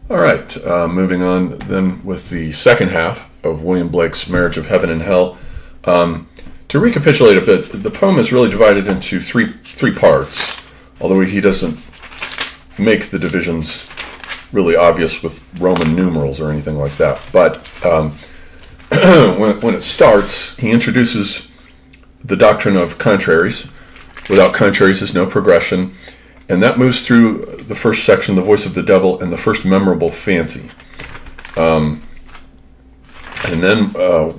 All right, moving on then with the second half of William Blake's Marriage of Heaven and Hell. To recapitulate a bit, the poem is really divided into three parts, although he doesn't make the divisions really obvious with Roman numerals or anything like that. But when it starts, he introduces the doctrine of contraries. Without contraries is no progression. And that moves through the first section, the voice of the devil, and the first memorable fancy. And then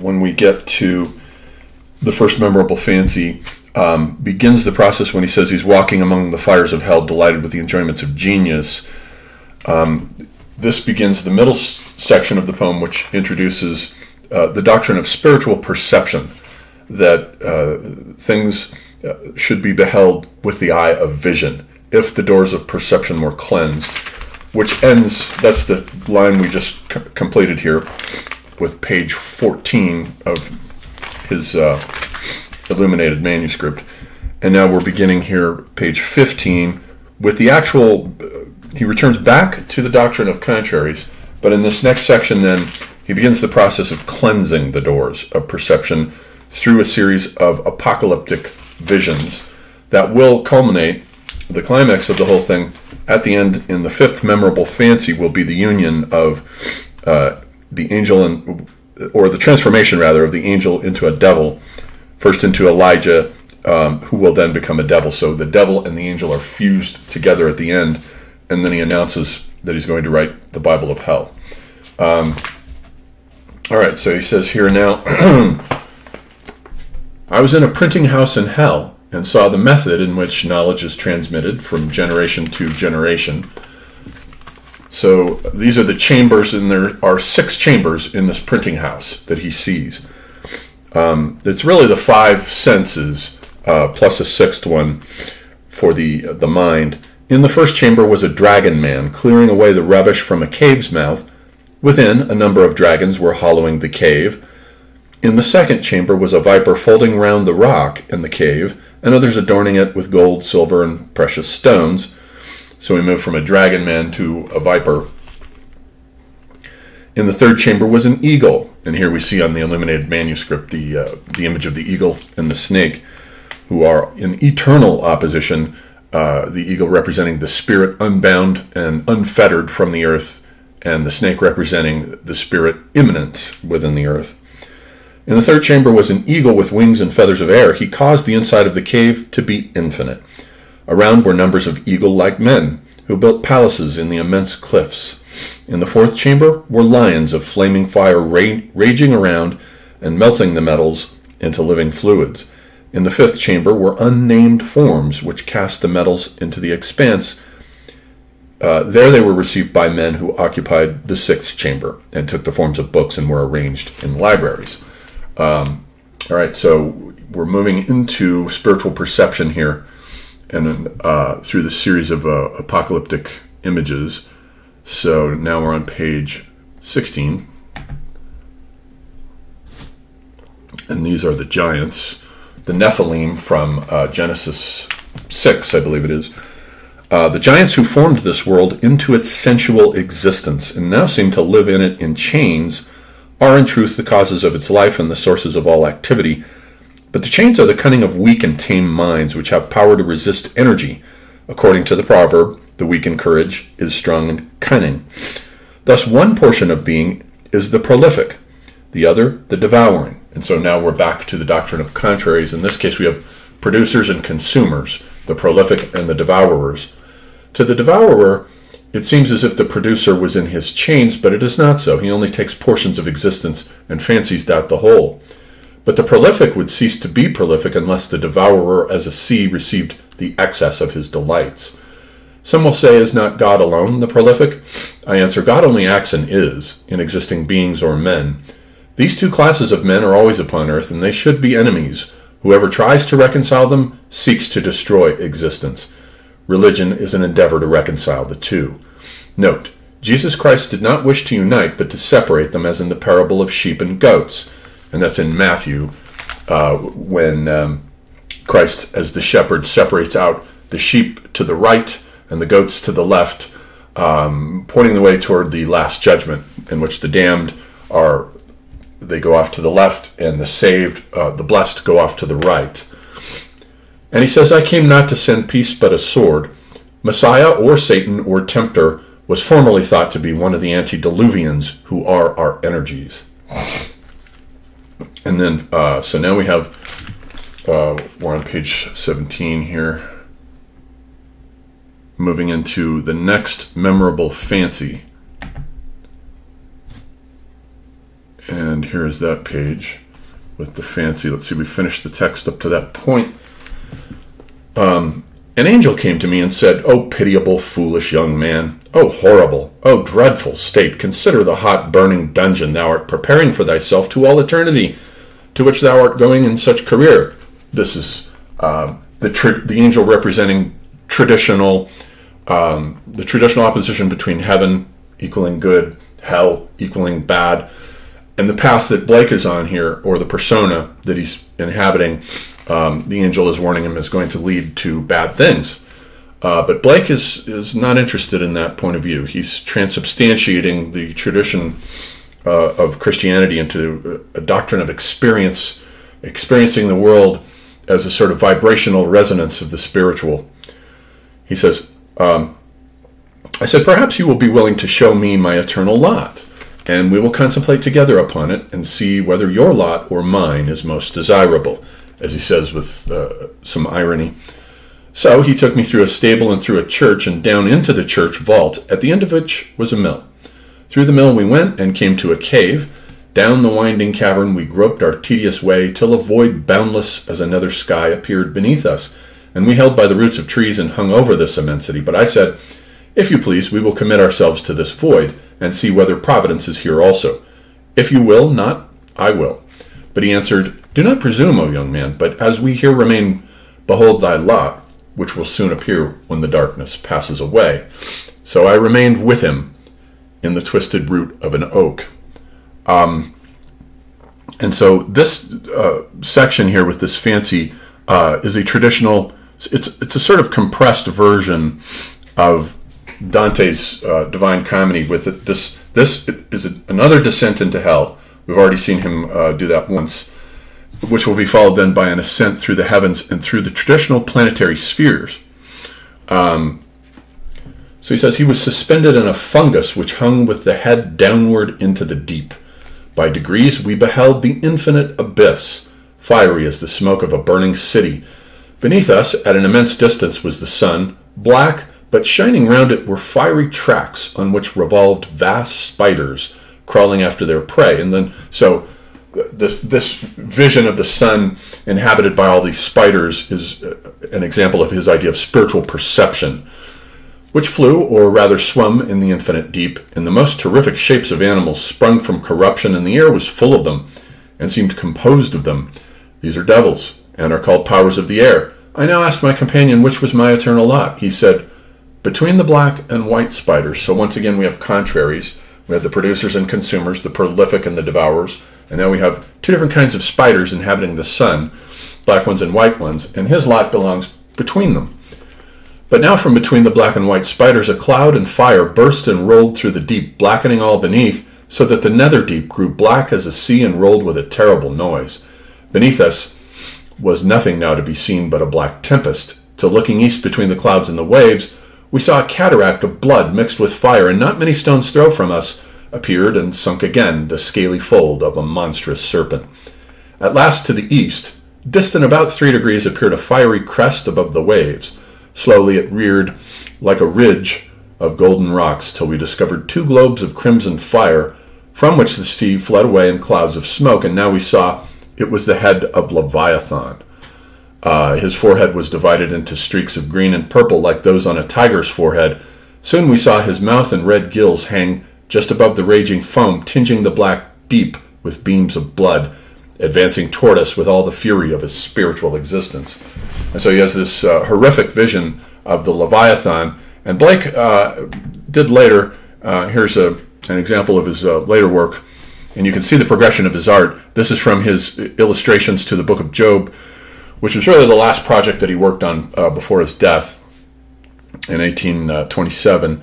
when we get to the first memorable fancy, begins the process when he says he's walking among the fires of hell, delighted with the enjoyments of genius. This begins the middle section of the poem, which introduces the doctrine of spiritual perception, that things should be beheld with the eye of vision, if the doors of perception were cleansed, which ends, that's the line we just completed here, with page 14 of his illuminated manuscript. And now we're beginning here, page 15, with the actual, he returns back to the doctrine of contraries, but in this next section then, he begins the process of cleansing the doors of perception through a series of apocalyptic visions that will culminate. The climax of the whole thing at the end in the fifth memorable fancy will be the union of the angel or the transformation rather of the angel into a devil, first into Elijah, who will then become a devil. So the devil and the angel are fused together at the end, and then he announces that he's going to write the Bible of Hell. All right, so he says here now, I was in a printing house in hell, and saw the method in which knowledge is transmitted from generation to generation. So these are the chambers, and there are 6 chambers in this printing house that he sees. It's really the 5 senses, plus a 6th one for the mind. In the first chamber was a dragon man, clearing away the rubbish from a cave's mouth. Within, a number of dragons were hollowing the cave. In the second chamber was a viper folding round the rock in the cave, and others adorning it with gold, silver, and precious stones. So we move from a dragon man to a viper. In the third chamber was an eagle, and here we see on the illuminated manuscript the image of the eagle and the snake, who are in eternal opposition, the eagle representing the spirit unbound and unfettered from the earth, and the snake representing the spirit immanent within the earth. In the third chamber was an eagle with wings and feathers of air. He caused the inside of the cave to be infinite. Around were numbers of eagle-like men, who built palaces in the immense cliffs. In the fourth chamber were lions of flaming fire raging around and melting the metals into living fluids. In the fifth chamber were unnamed forms, which cast the metals into the expanse. There they were received by men who occupied the sixth chamber and took the forms of books and were arranged in libraries. All right, so we're moving into spiritual perception here, and through the series of apocalyptic images. So now we're on page 16, and these are the giants, the Nephilim from Genesis 6, I believe it is. The giants who formed this world into its sensual existence and now seem to live in it in chains are in truth the causes of its life and the sources of all activity. But the chains are the cunning of weak and tame minds, which have power to resist energy. According to the proverb, the weak in courage is strong and cunning. Thus one portion of being is the prolific, the other the devouring. And so now we're back to the doctrine of contraries. In this case we have producers and consumers, the prolific and the devourers. To the devourer, it seems as if the producer was in his chains, but it is not so. He only takes portions of existence and fancies that the whole. But the prolific would cease to be prolific unless the devourer as a sea received the excess of his delights. Some will say, is not God alone the prolific? I answer, God only acts and is, in existing beings or men. These two classes of men are always upon earth, and they should be enemies. Whoever tries to reconcile them seeks to destroy existence. Religion is an endeavor to reconcile the two. Note, Jesus Christ did not wish to unite, but to separate them, as in the parable of sheep and goats. And that's in Matthew, when Christ, as the shepherd, separates out the sheep to the right and the goats to the left. pointing the way toward the last judgment, in which the damned they go off to the left, and the saved, the blessed, go off to the right. And he says, I came not to send peace but a sword. Messiah or Satan or tempter was formerly thought to be one of the antediluvians who are our energies. And then, so now we have, we're on page 17 here, moving into the next memorable fancy. And here is that page with the fancy. Let's see, we finished the text up to that point. An angel came to me and said, O pitiable, foolish young man, O horrible, O dreadful state, consider the hot burning dungeon thou art preparing for thyself to all eternity, to which thou art going in such career. This is the angel representing the traditional opposition between heaven equaling good, hell equaling bad, and the path that Blake is on here, or the persona that he's inhabiting, the angel is warning him is going to lead to bad things. But Blake is not interested in that point of view. He's transubstantiating the tradition of Christianity into a doctrine of experiencing the world as a sort of vibrational resonance of the spiritual. He says, I said, perhaps you will be willing to show me my eternal lot, and we will contemplate together upon it and see whether your lot or mine is most desirable, as he says with some irony. So he took me through a stable and through a church and down into the church vault, at the end of which was a mill. Through the mill we went and came to a cave. Down the winding cavern we groped our tedious way till a void boundless as another sky appeared beneath us, and we held by the roots of trees and hung over this immensity. But I said, if you please, we will commit ourselves to this void and see whether providence is here also. If you will not, I will. But he answered, do not presume, O young man, but as we here remain, behold thy lot, which will soon appear when the darkness passes away. So I remained with him in the twisted root of an oak. And so this section here with this fancy is a traditional, it's a sort of compressed version of Dante's Divine Comedy. With it. This is another descent into hell. We've already seen him do that once, which will be followed then by an ascent through the heavens and through the traditional planetary spheres. So he says, he was suspended in a fungus which hung with the head downward into the deep. By degrees we beheld the infinite abyss, fiery as the smoke of a burning city. Beneath us, at an immense distance, was the sun, black, but shining round it were fiery tracks on which revolved vast spiders, crawling after their prey. And then, so this vision of the sun inhabited by all these spiders is an example of his idea of spiritual perception, which flew, or rather swum, in the infinite deep, in the most terrific shapes of animals sprung from corruption, and the air was full of them, and seemed composed of them. These are devils, and are called powers of the air. I now asked my companion which was my eternal lot. He said, between the black and white spiders. So once again we have contraries. We have the producers and consumers, the prolific and the devourers, and now we have two different kinds of spiders inhabiting the sun, black ones and white ones, and his lot belongs between them. But now from between the black and white spiders a cloud and fire burst and rolled through the deep, blackening all beneath, so that the nether deep grew black as a sea and rolled with a terrible noise. Beneath us was nothing now to be seen but a black tempest, till looking east between the clouds and the waves, we saw a cataract of blood mixed with fire, and not many stones' throw from us appeared and sunk again the scaly fold of a monstrous serpent. At last to the east, distant about 3 degrees, appeared a fiery crest above the waves. Slowly it reared like a ridge of golden rocks, till we discovered 2 globes of crimson fire, from which the sea fled away in clouds of smoke, and now we saw it was the head of Leviathan. His forehead was divided into streaks of green and purple like those on a tiger's forehead. Soon we saw his mouth and red gills hang just above the raging foam, tinging the black deep with beams of blood, advancing toward us with all the fury of his spiritual existence. And so he has this horrific vision of the Leviathan. And Blake did later, here's an example of his later work, and you can see the progression of his art. This is from his illustrations to the Book of Job, which was really the last project that he worked on before his death in 1827.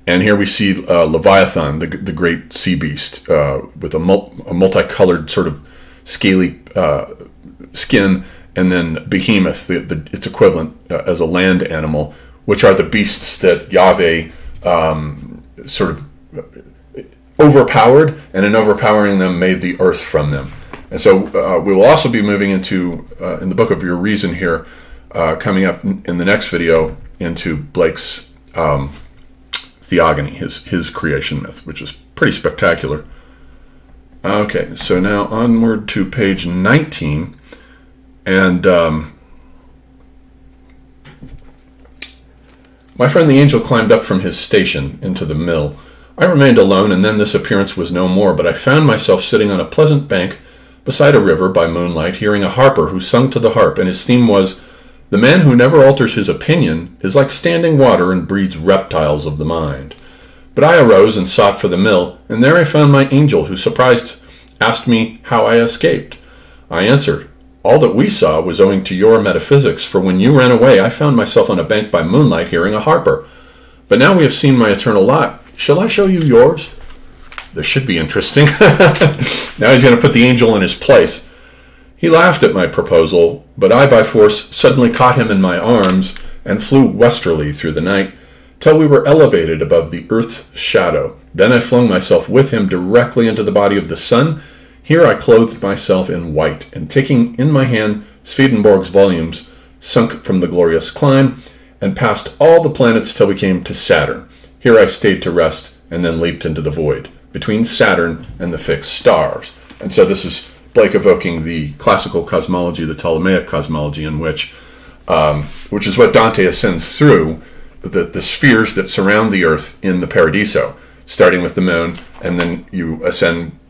And here we see Leviathan, the great sea beast, with a multicolored sort of scaly skin, and then Behemoth, its equivalent as a land animal, which are the beasts that Yahweh sort of overpowered, and in overpowering them made the earth from them. And so we will also be moving into, in the Book of Your Reason here, coming up in the next video, into Blake's Theogony, his creation myth, which is pretty spectacular. Okay, so now onward to page 19, and my friend the angel climbed up from his station into the mill. I remained alone, and then this appearance was no more, but I found myself sitting on a pleasant bank beside a river by moonlight, hearing a harper who sung to the harp, and his theme was, "The man who never alters his opinion is like standing water and breeds reptiles of the mind." But I arose and sought for the mill, and there I found my angel, who, surprised, asked me how I escaped. I answered, "All that we saw was owing to your metaphysics, for when you ran away I found myself on a bank by moonlight hearing a harper. But now we have seen my eternal lot. Shall I show you yours?" This should be interesting. Now he's going to put the angel in his place. He laughed at my proposal, but I by force suddenly caught him in my arms and flew westerly through the night, till we were elevated above the earth's shadow. Then I flung myself with him directly into the body of the sun. Here I clothed myself in white, and taking in my hand Swedenborg's volumes, sunk from the glorious climb, and passed all the planets till we came to Saturn. Here I stayed to rest, and then leaped into the void, between Saturn and the fixed stars. And so this is Blake evoking the classical cosmology, the Ptolemaic cosmology, in which is what Dante ascends through, the spheres that surround the earth in the Paradiso, starting with the moon, and then you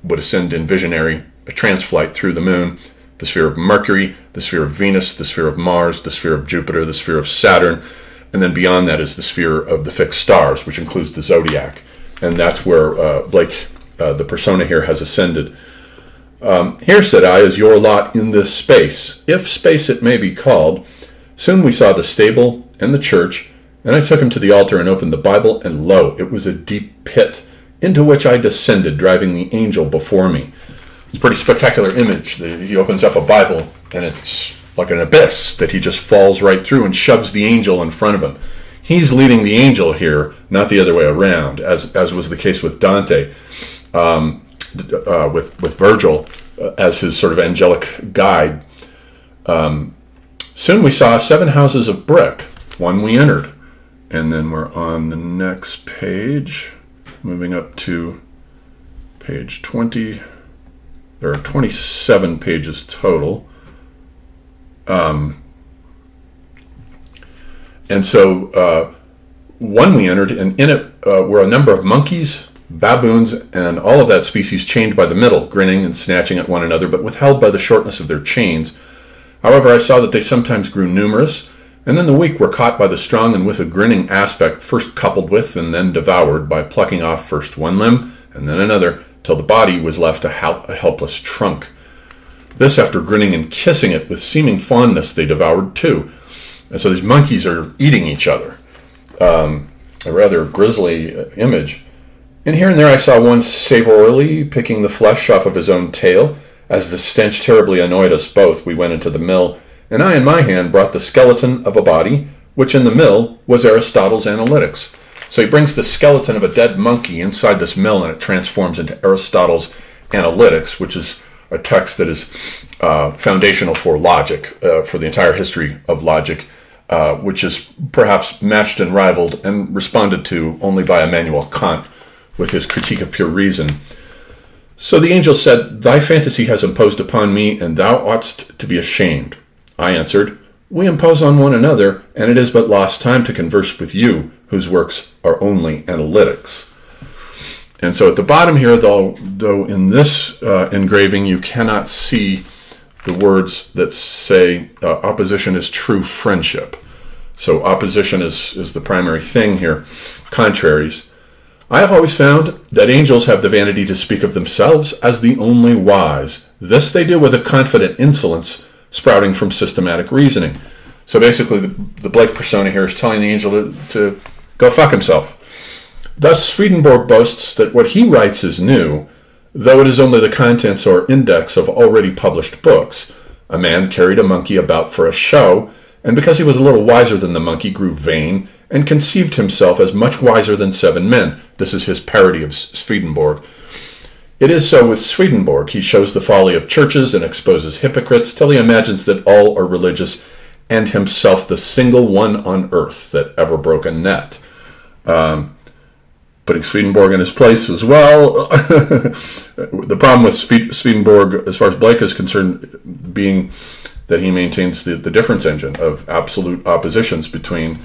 would ascend in visionary transflight through the moon, the sphere of Mercury, the sphere of Venus, the sphere of Mars, the sphere of Jupiter, the sphere of Saturn, and then beyond that is the sphere of the fixed stars, which includes the zodiac. And that's where Blake, the persona here, has ascended. "Here," said I, "is your lot in this space, if space it may be called." Soon we saw the stable and the church, and I took him to the altar and opened the Bible, and lo, it was a deep pit, into which I descended, driving the angel before me. It's a pretty spectacular image. He opens up a Bible, and it's like an abyss that he just falls right through and shoves the angel in front of him. He's leading the angel here, not the other way around, as was the case with Dante, with Virgil as his sort of angelic guide. Soon we saw 7 houses of brick. One we entered. And then we're on the next page, moving up to page 20. There are 27 pages total. And so one we entered, and in it were a number of monkeys, baboons, and all of that species chained by the middle, grinning and snatching at one another, but withheld by the shortness of their chains. However, I saw that they sometimes grew numerous, and then the weak were caught by the strong, and with a grinning aspect, first coupled with and then devoured, by plucking off first one limb and then another, till the body was left a helpless trunk. This, after grinning and kissing it with seeming fondness, they devoured too. And so these monkeys are eating each other. A rather grisly image. And here and there I saw one savorily picking the flesh off of his own tail. As the stench terribly annoyed us both, we went into the mill, and I in my hand brought the skeleton of a body, which in the mill was Aristotle's Analytics. So he brings the skeleton of a dead monkey inside this mill, and it transforms into Aristotle's Analytics, which is a text that is foundational for logic, for the entire history of logic, which is perhaps matched and rivaled and responded to only by Immanuel Kant with his Critique of Pure Reason. So the angel said, "Thy fantasy has imposed upon me, and thou oughtst to be ashamed." I answered, "We impose on one another, and it is but lost time to converse with you, whose works are only analytics." And so at the bottom here, though in this engraving you cannot see the words that say opposition is true friendship. So opposition is the primary thing here. Contraries. I have always found that angels have the vanity to speak of themselves as the only wise. This they do with a confident insolence sprouting from systematic reasoning. So basically the Blake persona here is telling the angel to go fuck himself. Thus, Swedenborg boasts that what he writes is new, though it is only the contents or index of already published books. A man carried a monkey about for a show, and because he was a little wiser than the monkey, grew vain, and conceived himself as much wiser than 7 men. This is his parody of Swedenborg. It is so with Swedenborg. He shows the folly of churches and exposes hypocrites till he imagines that all are religious, and himself the single one on earth that ever broke a net. Putting Swedenborg in his place as well. The problem with Swedenborg, as far as Blake is concerned, being that he maintains the difference engine of absolute oppositions between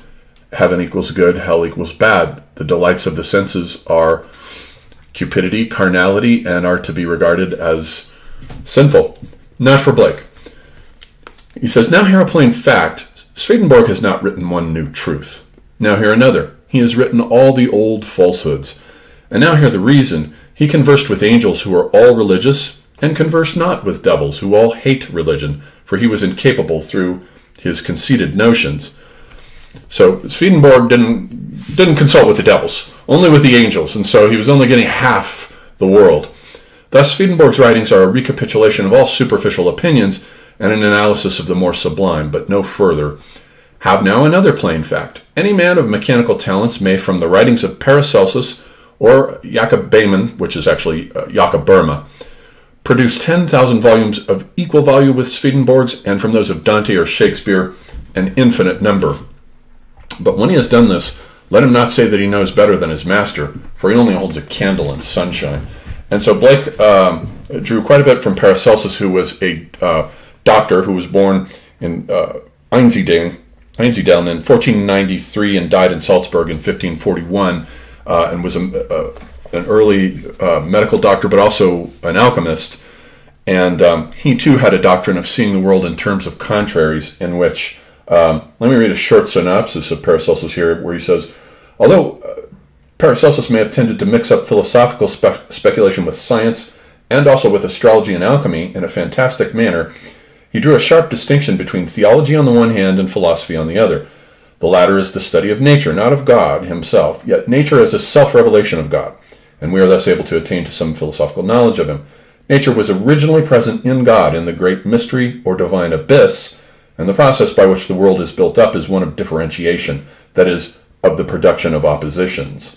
heaven equals good, hell equals bad. The delights of the senses are cupidity, carnality, and are to be regarded as sinful. Not for Blake. He says, now hear a plain fact. Swedenborg has not written one new truth. Now hear another. He has written all the old falsehoods. And now hear the reason. He conversed with angels who are all religious, and conversed not with devils who all hate religion, for he was incapable through his conceited notions. So Swedenborg didn't consult with the devils, only with the angels, and so he was only getting half the world. Thus, Swedenborg's writings are a recapitulation of all superficial opinions and an analysis of the more sublime, but no further. Have now another plain fact. Any man of mechanical talents may, from the writings of Paracelsus or Jacob Behmen, which is actually Jacob Burma, produce 10,000 volumes of equal value with Swedenborg's, and from those of Dante or Shakespeare, an infinite number. But when he has done this, let him not say that he knows better than his master, for he only holds a candle in sunshine. And so Blake drew quite a bit from Paracelsus, who was a doctor who was born in Einsiedeln in 1493 and died in Salzburg in 1541, and was an early medical doctor, but also an alchemist. And he too had a doctrine of seeing the world in terms of contraries, in which, let me read a short synopsis of Paracelsus here, where he says, although Paracelsus may have tended to mix up philosophical speculation with science, and also with astrology and alchemy in a fantastic manner, he drew a sharp distinction between theology on the one hand and philosophy on the other. The latter is the study of nature, not of God himself, yet nature is a self-revelation of God, and we are thus able to attain to some philosophical knowledge of him. Nature was originally present in God in the great mystery or divine abyss, and the process by which the world is built up is one of differentiation, that is, of the production of oppositions.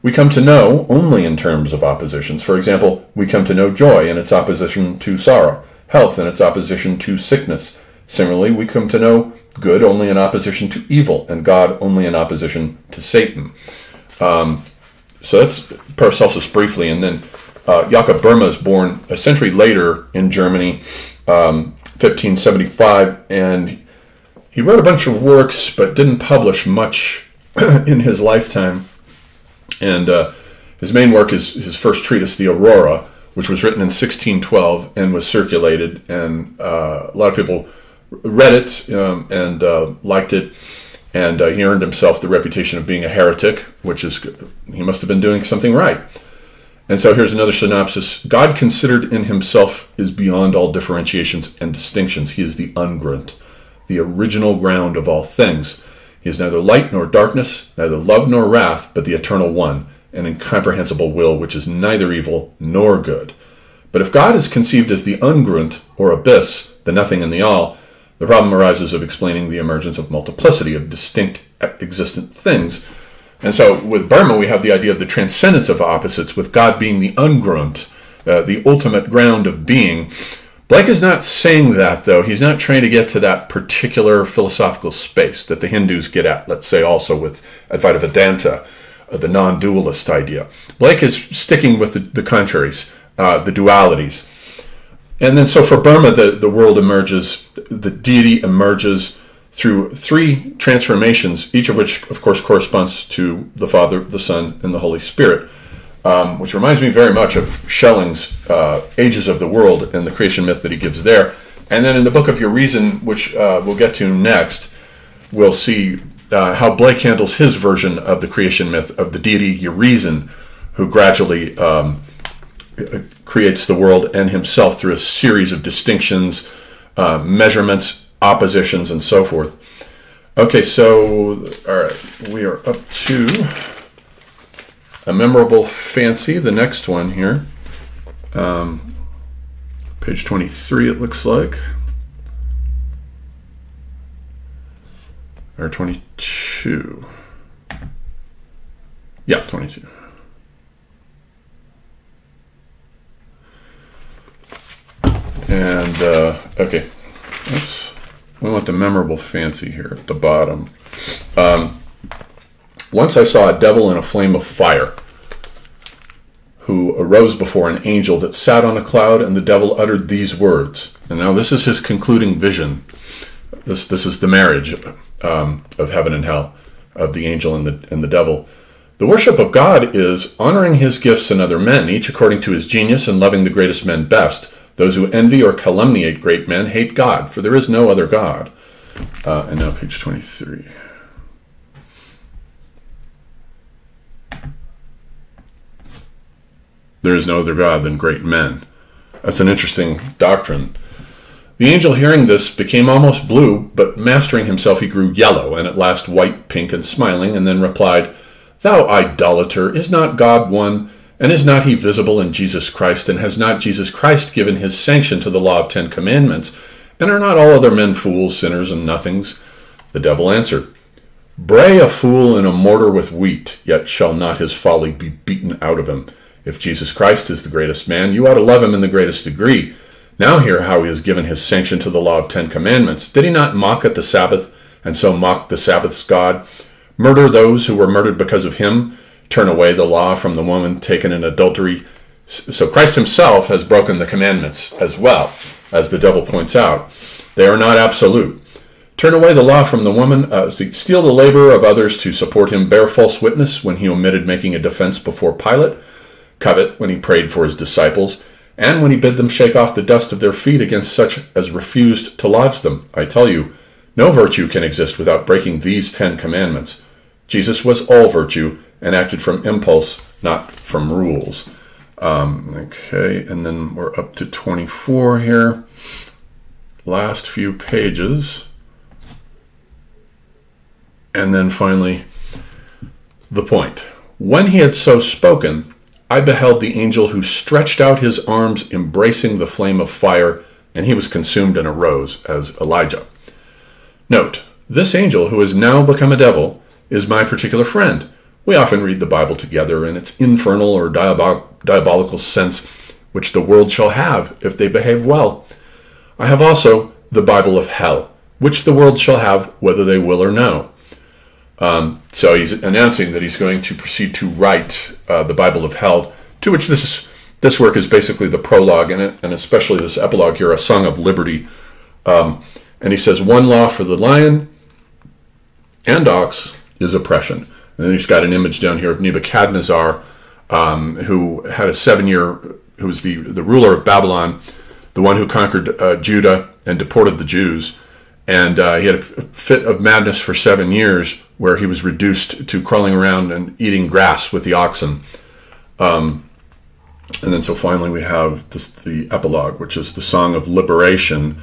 We come to know only in terms of oppositions. For example, we come to know joy in its opposition to sorrow, health in its opposition to sickness. Similarly, we come to know good only in opposition to evil, and God only in opposition to Satan. So that's Paracelsus briefly, and then Jacob Burma is born a century later in Germany, 1575, and he wrote a bunch of works but didn't publish much in his lifetime. And his main work is his first treatise, the Aurora, which was written in 1612 and was circulated, and a lot of people read it and liked it, and he earned himself the reputation of being a heretic, which is, he must have been doing something right. And so here's another synopsis. God considered in himself is beyond all differentiations and distinctions. He is the ungrundt, the original ground of all things. He is neither light nor darkness, neither love nor wrath, but the eternal one, an incomprehensible will which is neither evil nor good. But if God is conceived as the ungrundt, or abyss, the nothing and the all, the problem arises of explaining the emergence of multiplicity of distinct existent things. And so with Burma, we have the idea of the transcendence of opposites, with God being the ungrundt, the ultimate ground of being. Blake is not saying that, though. He's not trying to get to that particular philosophical space that the Hindus get at, let's say also with Advaita Vedanta, the non-dualist idea. Blake is sticking with the contraries, the dualities. And then so for Burma, the world emerges, the deity emerges through 3 transformations, each of which, of course, corresponds to the Father, the Son, and the Holy Spirit, which reminds me very much of Schelling's Ages of the World and the creation myth that he gives there. And then in the book of Urizen, which we'll get to next, we'll see how Blake handles his version of the creation myth of the deity Urizen, who gradually creates the world and himself through a series of distinctions, measurements, oppositions, and so forth. Okay, so, all right, we are up to A memorable fancy, the next one here. Page 23, it looks like. Or 22. Yeah, 22. And, okay. Oops. We want the memorable fancy here at the bottom. Once I saw a devil in a flame of fire, who arose before an angel that sat on a cloud, and the devil uttered these words. And now this is his concluding vision. This is the marriage of heaven and hell, of the angel and the devil. The worship of God is honoring his gifts in other men, each according to his genius, and loving the greatest men best. Those who envy or calumniate great men hate God, for there is no other God. And now page 23. There is no other God than great men. That's an interesting doctrine. The angel, hearing this, became almost blue, but mastering himself, he grew yellow, and at last white, pink, and smiling, and then replied, "Thou idolater, is not God one? And is not he visible in Jesus Christ? And has not Jesus Christ given his sanction to the law of 10 commandments? And are not all other men fools, sinners, and nothings?" The devil answered, "Bray a fool in a mortar with wheat, yet shall not his folly be beaten out of him. If Jesus Christ is the greatest man, you ought to love him in the greatest degree. Now hear how he has given his sanction to the law of 10 commandments. Did he not mock at the Sabbath, and so mock the Sabbath's God? Murder those who were murdered because of him? Turn away the law from the woman taken in adultery?" So Christ himself has broken the commandments as well, as the devil points out. They are not absolute. Turn away the law from the woman, steal the labor of others to support him, bear false witness when he omitted making a defense before Pilate, covet when he prayed for his disciples, and when he bid them shake off the dust of their feet against such as refused to lodge them. I tell you, no virtue can exist without breaking these 10 commandments. Jesus was all virtue and acted from impulse, not from rules. Okay, and then we're up to 24 here. Last few pages. And then finally, the point. When he had so spoken, I beheld the angel who stretched out his arms, embracing the flame of fire, and he was consumed and arose as Elijah. Note, this angel, who has now become a devil, is my particular friend. We often read the Bible together in its infernal or diabolical sense, which the world shall have if they behave well. I have also the Bible of hell, which the world shall have whether they will or no. So he's announcing that he's going to proceed to write the Bible of hell, to which this work is basically the prologue in it, and especially this epilogue here, a song of liberty. And he says, one law for the lion and ox is oppression. And then he's got an image down here of Nebuchadnezzar, who had a 7-year, who was the ruler of Babylon, the one who conquered Judah and deported the Jews. And he had a fit of madness for 7 years, where he was reduced to crawling around and eating grass with the oxen. And then so finally we have the epilogue, which is the Song of Liberation,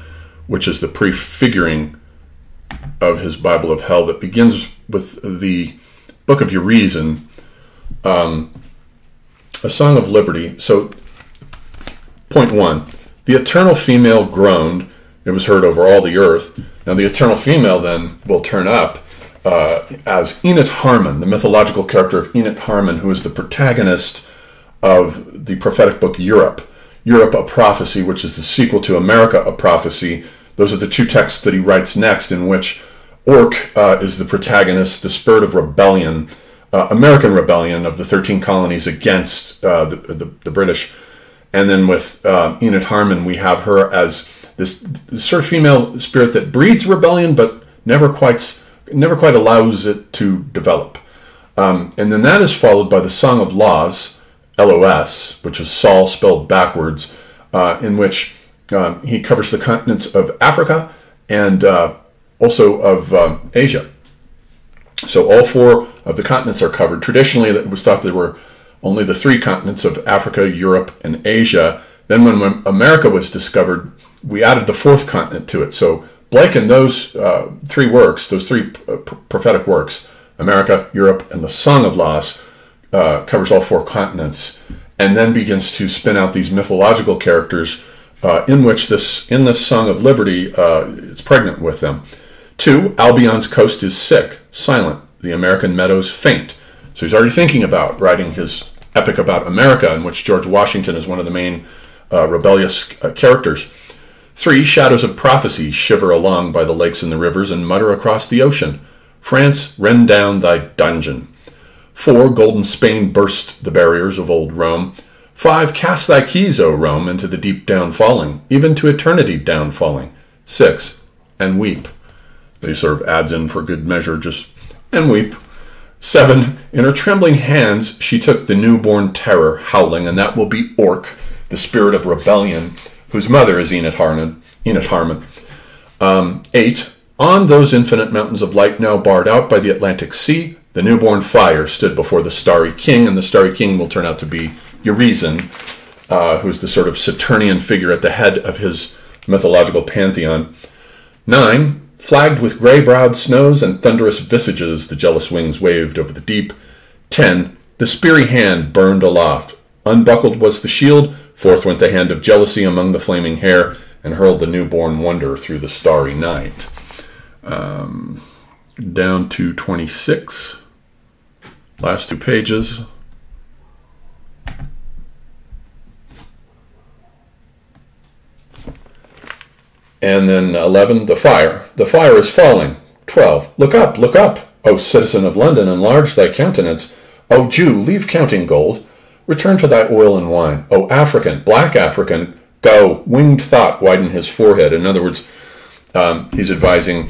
which is the prefiguring of his Bible of hell that begins with the Book of Urizen, a Song of Liberty. So, point 1, the eternal female groaned, it was heard over all the earth. Now the eternal female then will turn up as Enid Harmon, the mythological character of Enid Harmon, who is the protagonist of the prophetic book Europe. Europe, a Prophecy, which is the sequel to America, a Prophecy. Those are the two texts that he writes next, in which Orc is the protagonist, the spirit of rebellion, American rebellion of the 13 colonies against the British. And then with Enid Harmon, we have her as this sort of female spirit that breeds rebellion, but never quite allows it to develop. And then that is followed by the Song of Laws, LOS, which is Saul spelled backwards, in which he covers the continents of Africa and also of Asia. So all 4 of the continents are covered. Traditionally, it was thought there were only the 3 continents of Africa, Europe, and Asia. Then when America was discovered, we added the 4th continent to it. So Blake in those 3 works, those 3 prophetic works, America, Europe, and the Song of Laws, covers all 4 continents, and then begins to spin out these mythological characters in which in this Song of Liberty, it's pregnant with them. 2, Albion's coast is sick, silent. The American meadows faint. So he's already thinking about writing his epic about America, in which George Washington is one of the main rebellious characters. 3, shadows of prophecy shiver along by the lakes and the rivers and mutter across the ocean. France, rend down thy dungeon. 4, golden Spain burst the barriers of old Rome. 5, cast thy keys, O Rome, into the deep downfalling, even to eternity downfalling. 6, and weep. He sort of adds in for good measure, just, and weep. 7, in her trembling hands she took the newborn terror, howling, and that will be Orc, the spirit of rebellion, whose mother is Enid Harmon. 8, on those infinite mountains of light now barred out by the Atlantic Sea, the newborn fire stood before the starry king, and the starry king will turn out to be Urizen, who's the sort of Saturnian figure at the head of his mythological pantheon. 9, flagged with grey-browed snows and thunderous visages, the jealous wings waved over the deep. 10, the speary hand burned aloft. Unbuckled was the shield, forth went the hand of jealousy among the flaming hair, and hurled the newborn wonder through the starry night. Down to 26. Last 2 pages. And then 11, the fire. The fire is falling. 12, look up, O citizen of London, enlarge thy countenance. O Jew, leave counting gold. Return to thy oil and wine. O African, black African, go. Winged thought, widen his forehead. In other words, he's advising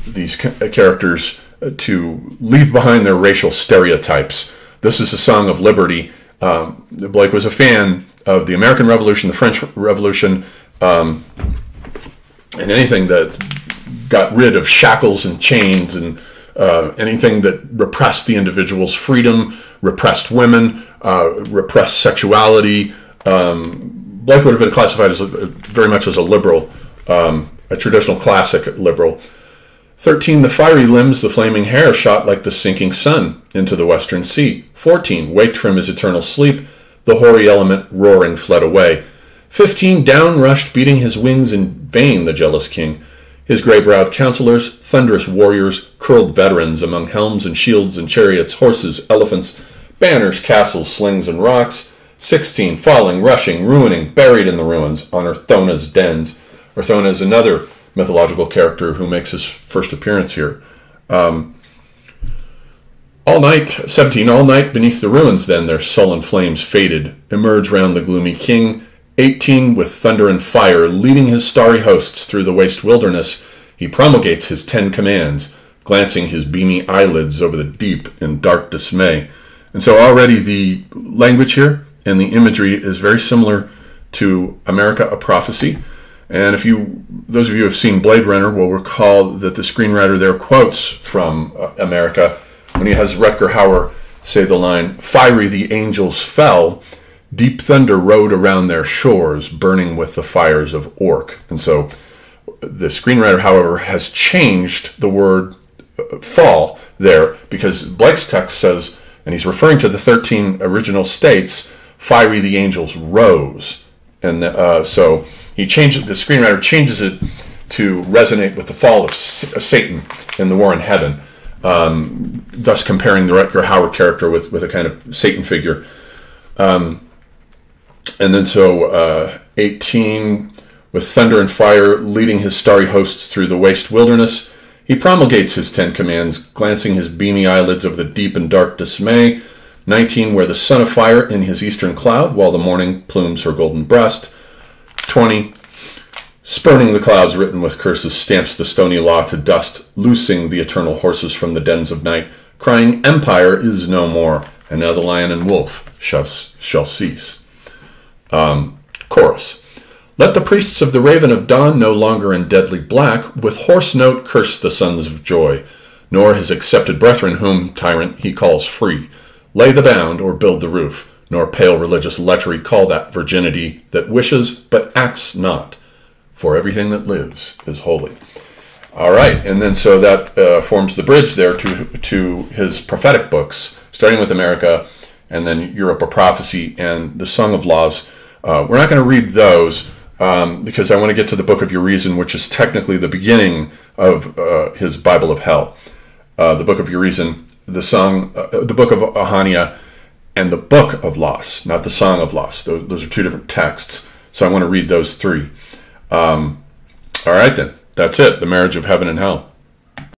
these characters to leave behind their racial stereotypes. This is a Song of Liberty. Blake was a fan of the American Revolution, the French Revolution, and anything that got rid of shackles and chains, and anything that repressed the individual's freedom, repressed women, repressed sexuality. Blake would have been classified as very much as a liberal, a traditional classic liberal. 13, the fiery limbs, the flaming hair shot like the sinking sun into the western sea. 14, waked from his eternal sleep, the hoary element roaring fled away. 15, down rushed, beating his wings in vain, the jealous king. His grey-browed counselors, thunderous warriors, curled veterans among helms and shields and chariots, horses, elephants, banners, castles, slings, and rocks. 16, falling, rushing, ruining, buried in the ruins, on Urthona's dens. Urthona is another mythological character who makes his first appearance here. All night, 17, all night beneath the ruins then their sullen flames faded, emerge round the gloomy king. 18, with thunder and fire, leading his starry hosts through the waste wilderness, he promulgates his 10 commands, glancing his beamy eyelids over the deep in dark dismay. And so already the language here and the imagery is very similar to America, a Prophecy. And those of you who have seen Blade Runner will recall that the screenwriter there quotes from America when he has Rutger Hauer say the line, "Fiery the angels fell, deep thunder rode around their shores, burning with the fires of Orc." And so the screenwriter, however, has changed the word fall there, because Blake's text says, and he's referring to the 13 original states, "Fiery the angels rose." And so the screenwriter changes it to resonate with the fall of Satan in the War in Heaven, thus comparing the Rutger Hauer character with a kind of Satan figure. And then 18, with thunder and fire leading his starry hosts through the waste wilderness, he promulgates his 10 commands, glancing his beamy eyelids over the deep and dark dismay. 19, where the son of fire in his eastern cloud, while the morning plumes her golden breast. 20, spurning the clouds written with curses, stamps the stony law to dust, loosing the eternal horses from the dens of night, crying, "Empire is no more, and now the lion and wolf shall cease." Chorus. Let the priests of the Raven of Dawn, no longer in deadly black, with hoarse note curse the sons of joy, nor his accepted brethren whom, tyrant, he calls free. Lay the bound, or build the roof, nor pale religious lechery call that virginity that wishes but acts not, for everything that lives is holy. All right, and then so that forms the bridge there to his prophetic books, starting with America, and then Europe, a Prophecy, and the Song of Laws. We're not going to read those because I want to get to the Book of Urizen, which is technically the beginning of his Bible of Hell. The Book of Urizen, the Book of Ahania, and the Book of Laws, not the Song of Laws. Those are two different texts. So I want to read those three. All right, then. That's it. The Marriage of Heaven and Hell.